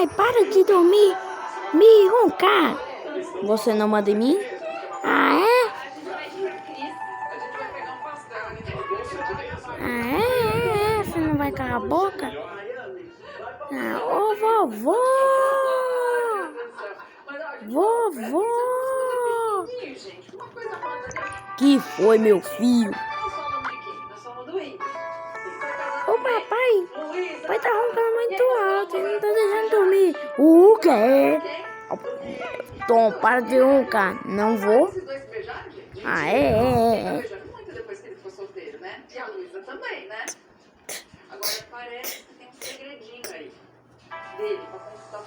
Papai, para de dormir. Me roncar. Você não manda em mim? Ah, é? Você não vai calar a boca? Ah, ô vovô! Vovô! Que foi, meu filho? Ô papai, o pai tá roncando muito alto, ele não tá deixando dormir. O quê? Tom, para de roncar. Não vou? Ah, é. Agora parece que tem um segredinho aí dele pra conquistar.